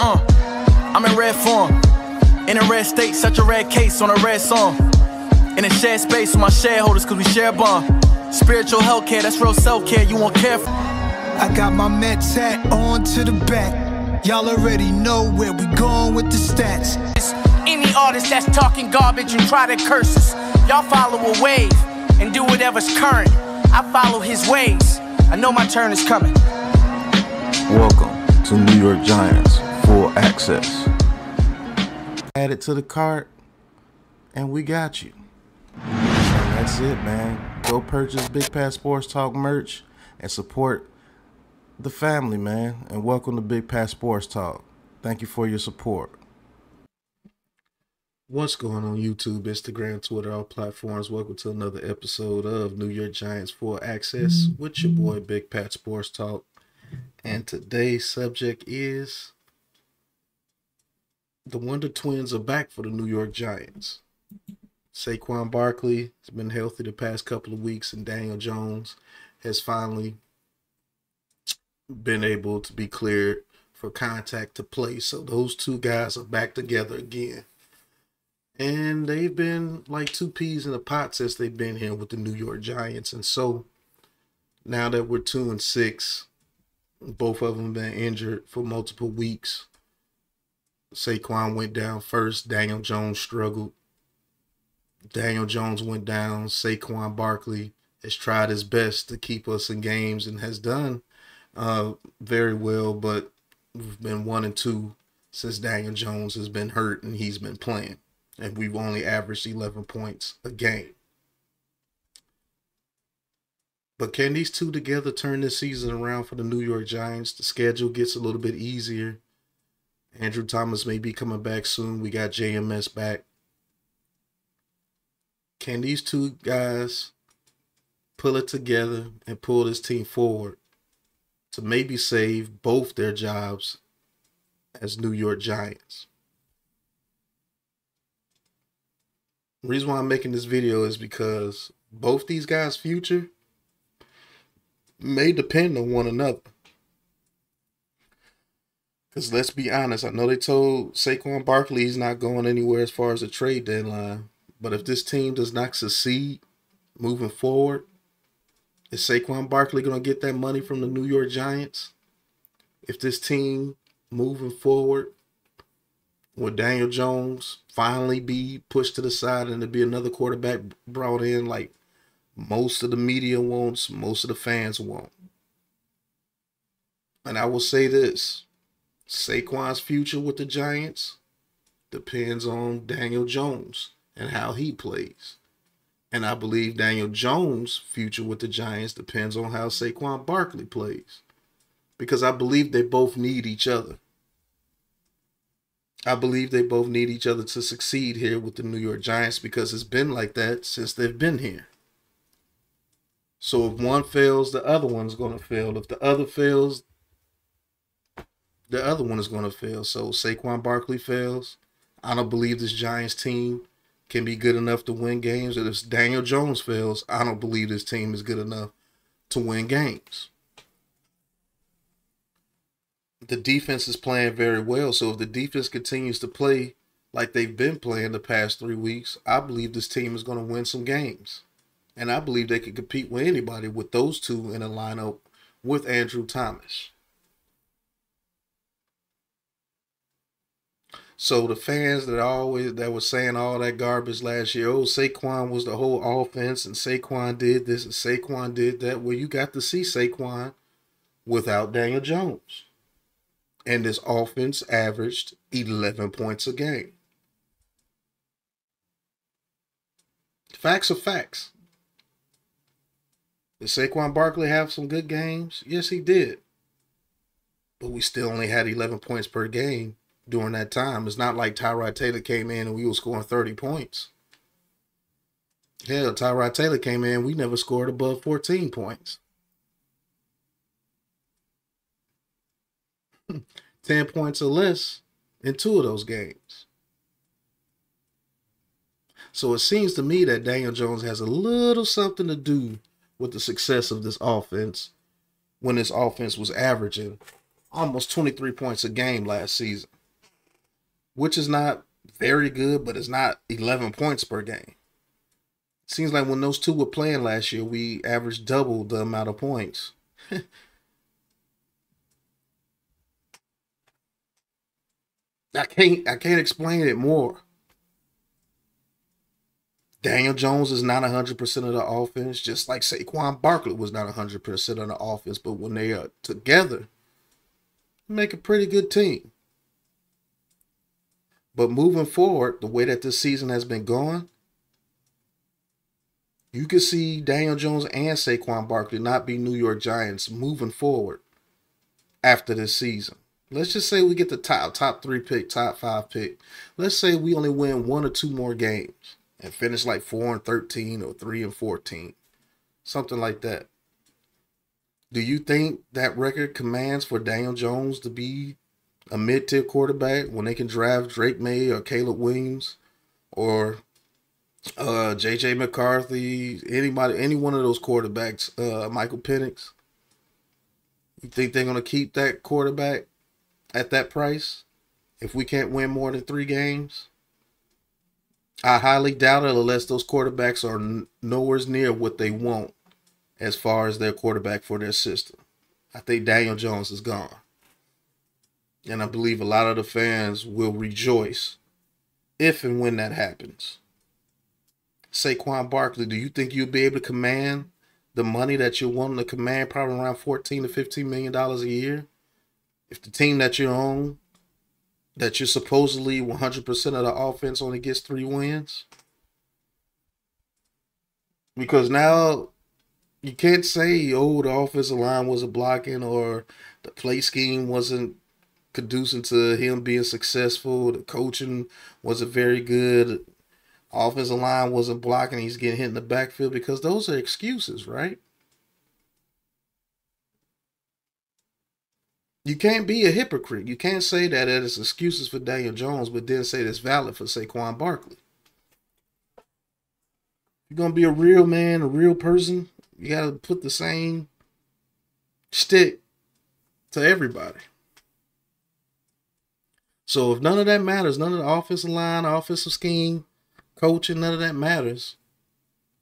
I'm in red form, in a red state, such a red case on a red song. In a shared space with my shareholders, cause we share a bond. Spiritual health care, that's real self-care, you won't care for. I got my Mets hat on to the back. Y'all already know where we going with the stats. Any artist that's talking garbage and try to curse us, y'all follow a wave and do whatever's current. I follow his ways, I know my turn is coming. Welcome to New York Giants Full Access. Add it to the cart and we got you. And that's it, man. Go purchase Big Pat Sports Talk merch and support the family, man. And welcome to Big Pat Sports Talk. Thank you for your support. What's going on YouTube, Instagram, Twitter, all platforms? Welcome to another episode of New York Giants Full Access with your boy Big Pat Sports Talk. And today's subject is the Wonder Twins are back for the New York Giants. Saquon Barkley has been healthy the past couple of weeks, and Daniel Jones has finally been able to be cleared for contact to play. So those two guys are back together again. And they've been like two peas in a pot since they've been here with the New York Giants. And so now that we're 2-6, both of them have been injured for multiple weeks. Saquon went down first. Daniel Jones struggled. Daniel Jones went down. Saquon Barkley has tried his best to keep us in games and has done very well, but we've been 1-2 since Daniel Jones has been hurt and he's been playing. And we've only averaged 11 points a game. But can these two together turn this season around for the New York Giants? The schedule gets a little bit easier. Andrew Thomas may be coming back soon. We got JMS back. Can these two guys pull it together and pull this team forward to maybe save both their jobs as New York Giants? The reason why I'm making this video is because both these guys' future may depend on one another. Because let's be honest, I know they told Saquon Barkley he's not going anywhere as far as the trade deadline. But if this team does not succeed moving forward, is Saquon Barkley going to get that money from the New York Giants? If this team moving forward, will Daniel Jones finally be pushed to the side and to be another quarterback brought in like most of the media wants, most of the fans want? And I will say this, Saquon's future with the Giants depends on Daniel Jones and how he plays. And I believe Daniel Jones' future with the Giants depends on how Saquon Barkley plays. Because I believe they both need each other. I believe they both need each other to succeed here with the New York Giants because it's been like that since they've been here. So if one fails, the other one's going to fail. If the other fails, the other one is going to fail. So Saquon Barkley fails. I don't believe this Giants team can be good enough to win games. And if Daniel Jones fails, I don't believe this team is good enough to win games. The defense is playing very well. So if the defense continues to play like they've been playing the past 3 weeks, I believe this team is going to win some games. And I believe they can compete with anybody with those two in a lineup with Andrew Thomas. So the fans that were saying all that garbage last year, oh, Saquon was the whole offense and Saquon did this and Saquon did that. Well, you got to see Saquon without Daniel Jones. And this offense averaged 11 points a game. Facts are facts. Did Saquon Barkley have some good games? Yes, he did. But we still only had 11 points per game during that time. It's not like Tyrod Taylor came in and we were scoring 30 points. Hell, Tyrod Taylor came in, we never scored above 14 points. 10 points or less in 2 of those games. So it seems to me that Daniel Jones has a little something to do with the success of this offense when this offense was averaging almost 23 points a game last season, which is not very good, but it's not 11 points per game. Seems like when those two were playing last year, we averaged double the amount of points. I can't explain it more. Daniel Jones is not 100% of the offense, just like Saquon Barkley was not 100% of the offense. But when they are together, they make a pretty good team. But moving forward, the way that this season has been going, you can see Daniel Jones and Saquon Barkley not be New York Giants moving forward after this season. Let's just say we get the top 3 pick, top 5 pick. Let's say we only win 1 or 2 more games and finish like 4-13 or 3-14, something like that. Do you think that record commands for Daniel Jones to be a mid-tier quarterback when they can draft Drake May or Caleb Williams or J.J. McCarthy, any one of those quarterbacks, Michael Penix? You think they're going to keep that quarterback at that price if we can't win more than 3 games? I highly doubt it unless those quarterbacks are nowhere near what they want as far as their quarterback for their system. I think Daniel Jones is gone. And I believe a lot of the fans will rejoice if and when that happens. Saquon Barkley, do you think you'll be able to command the money that you're wanting to command, probably around $14 to $15 million a year? If the team that you're on, that you're supposedly 100% of the offense only gets 3 wins? Because now you can't say, oh, the offensive line wasn't blocking or the play scheme wasn't conducive to him being successful. The coaching wasn't very good. Offensive line wasn't blocking. He's getting hit in the backfield, because those are excuses, right? You can't be a hypocrite. You can't say that it's excuses for Daniel Jones, but then say that's valid for Saquon Barkley. You're going to be a real man, a real person, you got to put the same stick to everybody. So if none of that matters, none of the offensive line, offensive scheme, coaching, none of that matters,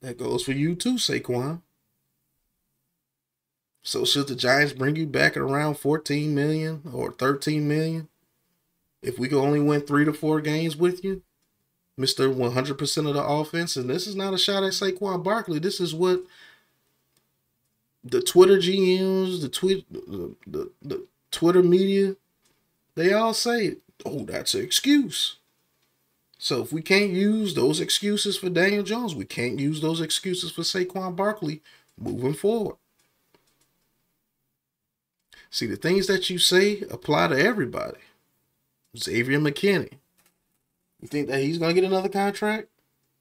that goes for you too, Saquon. So should the Giants bring you back at around $14 million or $13 million if we can only win 3 to 4 games with you, Mr. 100% of the offense? And this is not a shot at Saquon Barkley. This is what the Twitter GMs, the Twitter media, they all say, oh, that's an excuse. So if we can't use those excuses for Daniel Jones, we can't use those excuses for Saquon Barkley moving forward. See, the things that you say apply to everybody. Xavier McKinney, you think that he's going to get another contract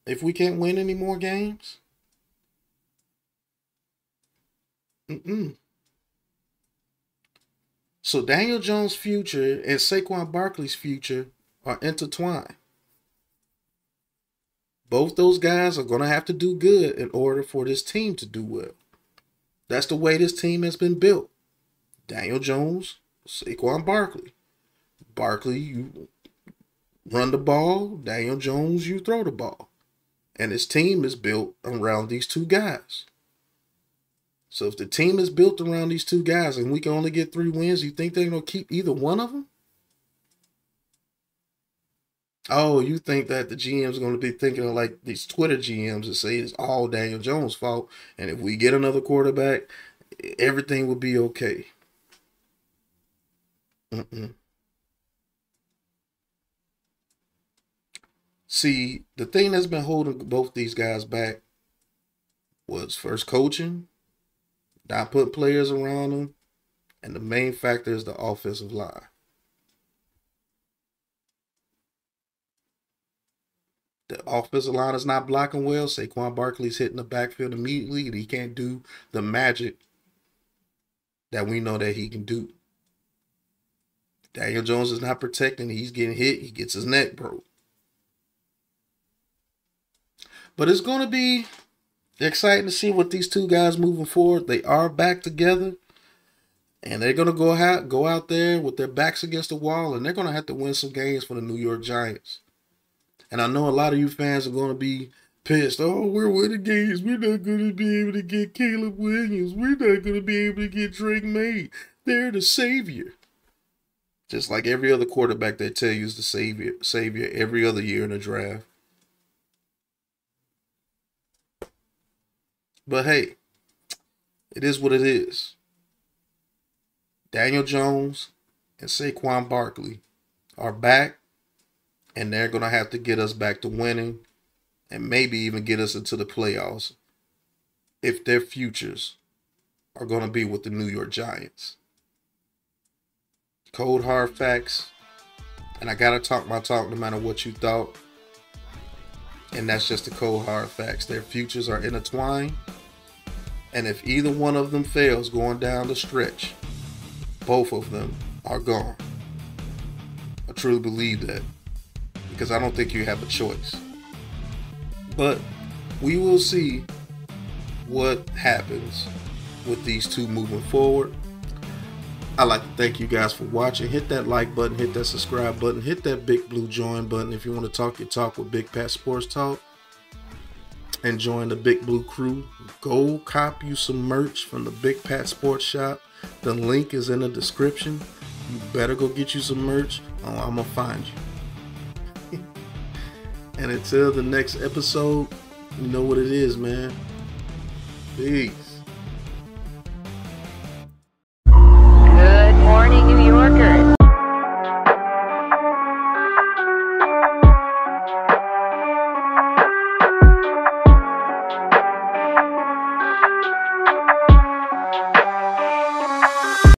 if we can't win any more games? So Daniel Jones' future and Saquon Barkley's future are intertwined. Both those guys are going to have to do good in order for this team to do well. That's the way this team has been built. Daniel Jones, Saquon Barkley. Barkley, you run the ball. Daniel Jones, you throw the ball. And his team is built around these 2 guys. So if the team is built around these 2 guys and we can only get 3 wins, you think they're going to keep either one of them? Oh, you think that the GM's going to be thinking of like these Twitter GMs that say it's all Daniel Jones' fault, and if we get another quarterback, everything will be okay. See, the thing that's been holding both these guys back was first coaching, not putting players around them, and the main factor is the offensive line. The offensive line is not blocking well. Saquon Barkley's hitting the backfield immediately, and he can't do the magic that we know that he can do. Daniel Jones is not protecting. He's getting hit. He gets his neck broke. But it's going to be exciting to see what these 2 guys moving forward. They are back together. And they're going to go out there with their backs against the wall, and they're going to have to win some games for the New York Giants. And I know a lot of you fans are going to be pissed. Oh, we're winning games. We're not going to be able to get Caleb Williams. We're not going to be able to get Drake May. They're the savior. Just like every other quarterback they tell you is the savior every other year in the draft. But hey, it is what it is. Daniel Jones and Saquon Barkley are back, and they're going to have to get us back to winning and maybe even get us into the playoffs if their futures are going to be with the New York Giants. Cold hard facts, and I got to talk my talk no matter what you thought, and that's just the cold hard facts. Their futures are intertwined, and if either one of them fails going down the stretch, both of them are gone. I truly believe that, because I don't think you have a choice. But we will see what happens with these two moving forward. I'd like to thank you guys for watching. Hit that like button, hit that subscribe button, hit that big blue join button if you want to talk your talk with Big Pat Sports Talk and join the Big Blue crew. Go cop you some merch from the Big Pat Sports Shop. The link is in the description. You better go get you some merch, or I'm gonna find you. And until the next episode, you know what it is, man. Peace.